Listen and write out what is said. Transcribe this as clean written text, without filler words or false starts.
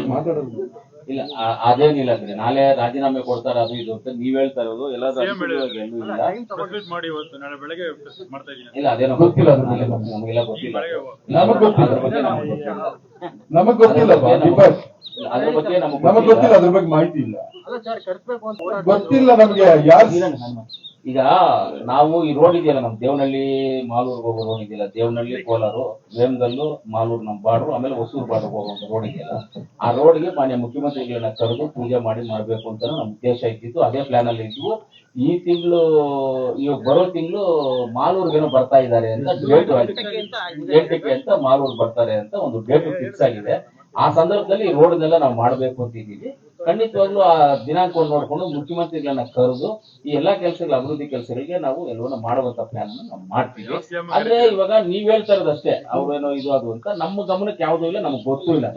ಮಾತಾಡೋದು ಇಲ್ಲ ಅದೇನಿಲ್ಲ ಅಂದ್ರೆ ನಾಳೆ ರಾಜೀನಾಮೆ ಕೊಡ್ತಾರೆ ಅದು ಇದು ಅಂತ ನೀವ್ ಹೇಳ್ತಾ ಇರೋದು ಎಲ್ಲಾದ್ರೂ ಇಲ್ಲ ಅದೇನೋ ಗೊತ್ತಿಲ್ಲ ನಮಗೆಲ್ಲ ಗೊತ್ತಿಲ್ಲ ನಮಗ್ ಗೊತ್ತಿಲ್ಲ ಅದ್ರ ಬಗ್ಗೆ ನಮಗ್ ಗೊತ್ತಿಲ್ಲ ಅದ್ರ ಬಗ್ಗೆ ಮಾಹಿತಿ ಇಲ್ಲ ಗೊತ್ತಿಲ್ಲ ನಮ್ಗೆ ಯಾರು ಈಗ ನಾವು ಈ ರೋಡ್ ಇದೆಯಲ್ಲ ನಮ್ ದೇವನಹಳ್ಳಿ ಮಾಲೂರ್ಗೆ ಹೋಗೋ ರೋಡ್ ಇದೆಯಲ್ಲ ದೇವನಹಳ್ಳಿ ಕೋಲಾರು ವೇಮಗಲ್ಲು ಮಾಲೂರು ನಮ್ ಬಾಡ್ರು ಆಮೇಲೆ ಹೊಸೂರು ಬಾಡ್ರು ಹೋಗುವಂತ ರೋಡ್ ಇದೆಯಲ್ಲ ಆ ರೋಡ್ಗೆ ಮಾನ್ಯ ಮುಖ್ಯಮಂತ್ರಿಗಳನ್ನ ಕರೆದು ಪೂಜೆ ಮಾಡಬೇಕು ಅಂತ ನಮ್ ಉದ್ದೇಶ ಇದ್ದಿತ್ತು ಅದೇ ಪ್ಲಾನ್ ಅಲ್ಲಿ ಇದ್ವು ಈ ತಿಂಗಳು ಇವಾಗ ಬರೋ ತಿಂಗಳು ಮಾಲೂರ್ಗೇನೋ ಬರ್ತಾ ಇದ್ದಾರೆ ಅಂತ ಡೇಟ್ ಎಂಟಕ್ಕೆ ಅಂತ ಮಾಲೂರ್ ಬರ್ತಾರೆ ಅಂತ ಒಂದು ಡೇಟ್ ಫಿಕ್ಸ್ ಆಗಿದೆ ಆ ಸಂದರ್ಭದಲ್ಲಿ ಈ ರೋಡ್ನೆಲ್ಲ ನಾವು ಮಾಡ್ಬೇಕು ಅಂತ ಇದ್ದೀವಿ ಖಂಡಿತವಾಗ್ಲೂ ಆ ದಿನಾಂಕವನ್ನು ನೋಡ್ಕೊಂಡು ಮುಖ್ಯಮಂತ್ರಿಗಳನ್ನ ಕರೆದು ಈ ಎಲ್ಲಾ ಕೆಲಸಗಳ ಅಭಿವೃದ್ಧಿ ಕೆಲಸಗಳಿಗೆ ನಾವು ಎಲ್ಲವನ್ನ ಮಾಡುವಂತ ಪ್ಲಾನ್ ನಾವು ಮಾಡ್ತೀವಿ ಆದ್ರೆ ಇವಾಗ ನೀವ್ ಹೇಳ್ತಾ ಇರೋದಷ್ಟೇ ಅವ್ರೇನೋ ಇದು ಅದು ಅಂತ ನಮ್ಮ ಗಮನಕ್ಕೆ ಯಾವುದೂ ಇಲ್ಲ ನಮ್ಗೆ ಗೊತ್ತೂ ಇಲ್ಲ